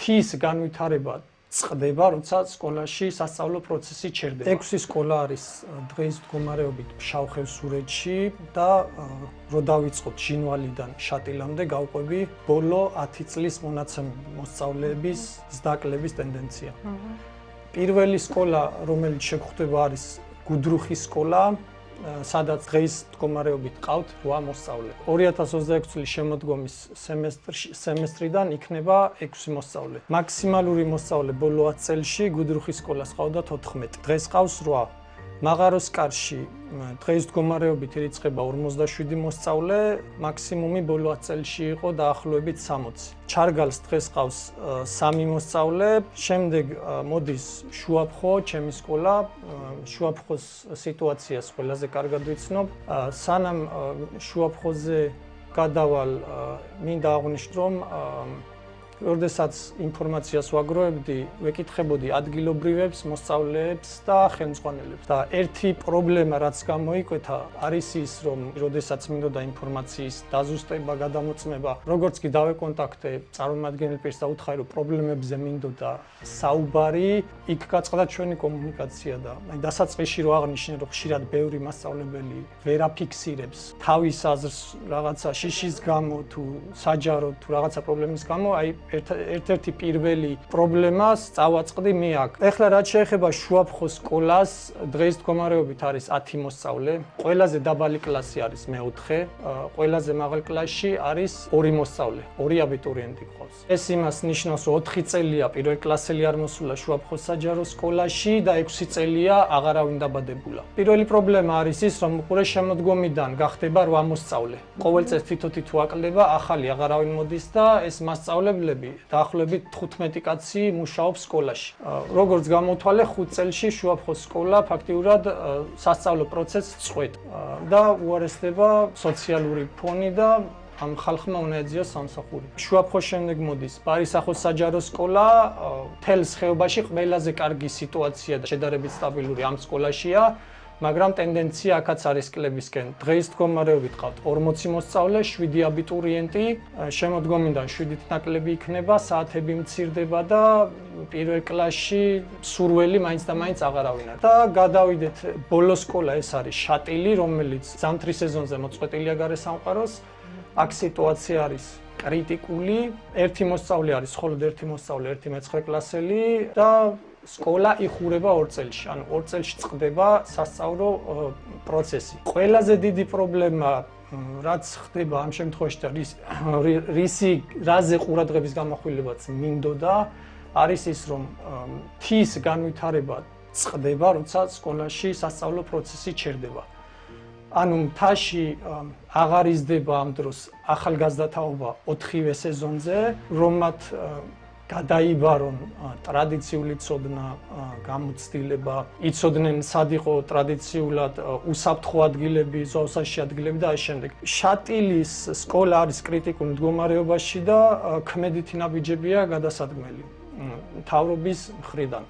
მთის განვითარება წყდება, როცა სკოლაში სასწავლო პროცესი ჩერდება. 6 სკოლა არის დღის მდგომარეობით ფშავ-ხევსურეთში და რო დავიწყოთ ჟინვალიდან შატილამდე გავყვები ბოლო 10 წლის მოსწავლეების ზდაკლების ტენდენცია. პირველი სკოლა, რომელიც შეგხვდება, არის გუდრუხის სკოლა, სადაც დღის მდგომარეობით ყავთ 8 მოსწავლე. 2026 წლის შემოდგომის სემესტრიდან იქნება 6 მოსწავლე. მაქსიმალური მოსწავლე ბოლო 10 წელში გუდრუხის სკოლას ყავდათ 14. დღეს ყავს 8. მაღაროს კარში დღის მდგომარეობით ირიცხება 57 მოსწავლე, მაქსიმუმი ბოლო 10 წელში იყო დაახლოებით 60. ჩარგალს დღეს ყავს 3 მოსწავლე, შემდეგ მოდის შუაფხო, ჩემი სკოლა, შუაფხოს სიტუაციას ყველაზე კარგად ვიცნობ. სანამ შუაფხოზე გადავალ, მინდა აღვნიშნო, რომ როდესაც ინფორმაციას ვაგროვებდი, ვეკითხებოდი ადგილობრივებს, მოსწავლეებს და ხელმძღვანელებს. და ერთი პრობლემა, რაც გამოიკვეთა, არის ის, რომ როდესაც მინდოდა ინფორმაციის დაზუსტება, გადამოწმება, როგორც კი დავეკონტაქტე წარმომადგენელ პირს და უთხრა, რომ პრობლემებზე მინდოდა საუბარი, იქ გაწყდა ჩვენი კომუნიკაცია და დასაწყისში რო აღნიშნე, რომ ხშირად ბევრი მასწავლებელი ვერ აფიქსირებს თავის აზრს რაღაცა შიშის გამო თუ საჯაროდ თუ რაღაცა პრობლემის გამო, აი ერთ-ერთი პირველი პრობლემას წავაწყდი მე აქ. ეხლა რაც შეეხება შუაფხოს სკოლას, დღეს მდგომარეობით არის 10 მოსწავლე, ყველაზე დაბალი კლასი არის მე-4, ყველაზე მაღალ კლასში არის 2 მოსწავლე, 2 აბიტურიენტი გყავს. ეს იმას ნიშნავს, რომ 4 წელია პირველ კლასელი არ მოსულა შუაფხოს საჯარო სკოლაში და 6 წელია აღარავინ დაბადებულა. პირველი პრობლემა არის ის, რომ უყურე შემოდგომიდან გახდება 8 მოსწავლე. ყოველ წელს თითო-თითო აკლდება, ახალი აღარავინ მოდის და ეს მასწავლებლები დაახლოებით 15 კაცი მუშაობს სკოლაში. როგორც გამოვთვალე, 5 წელში შუაფხოს სკოლა ფაქტიურად სასწავლო პროცესს წყვეტ და უარესდება სოციალური ფონი და ამ ხალხმა უნდა ეძიოს სამსახური. შუაფხოს შემდეგ მოდის ბარისახოს საჯარო სკოლა, თელს ხეობაში ყველაზე კარგი სიტუაცია და შედარებით სტაბილური ამ სკოლაშია. მაგრამ ტენდენცია აქაც არის კლებისკენ. დღეს მდგომარეობით ყავთ 40 მოსწავლე, 7 აბიტურიენტი, შემოდგომიდან 7-ით ნაკლები იქნება, საათები მცირდება და პირველ კლასში სურველი მაინც და მაინც აღარავინ არის. და გადავიდეთ ბოლო სკოლა, ეს არის შატილი, რომელიც ზამთრის სეზონზე მოწყვეტილია გარესამყაროს. აქ სიტუაცია არის კრიტიკული. ერთი მოსწავლე არის, მხოლოდ ერთი მოსწავლე, ერთი მე-9 კლასელი და სკოლა იხურება 2 წელში, ანუ 2 წელში წყდება სასწავლო პროცესი. ყველაზე დიდი პრობლემა, რაც ხდება ამ შემთხვევაში და რაზე ყურადღების გამახვილებაც მინდოდა, არის ის, რომ მთის განვითარება წყდება, როცა სკოლაში სასწავლო პროცესი ჩერდება. ანუ მთაში აღარ იზრდება ამ დროს ახალგაზრდა თაობა 4-ვე სეზონზე, რომ მათ გადაიბარონ ტრადიციული ცოდნა, გამოცდილება, იცოდნენ სად იყო ტრადიციულად უსაფრთხო ადგილები, ზღვასაში ადგილები და ამ შემდეგ. შატილის სკოლა არის კრიტიკულ მდგომარეობაში და ქმედითი ნაბიჯებია გადასადგმელი მთავრობის მხრიდან.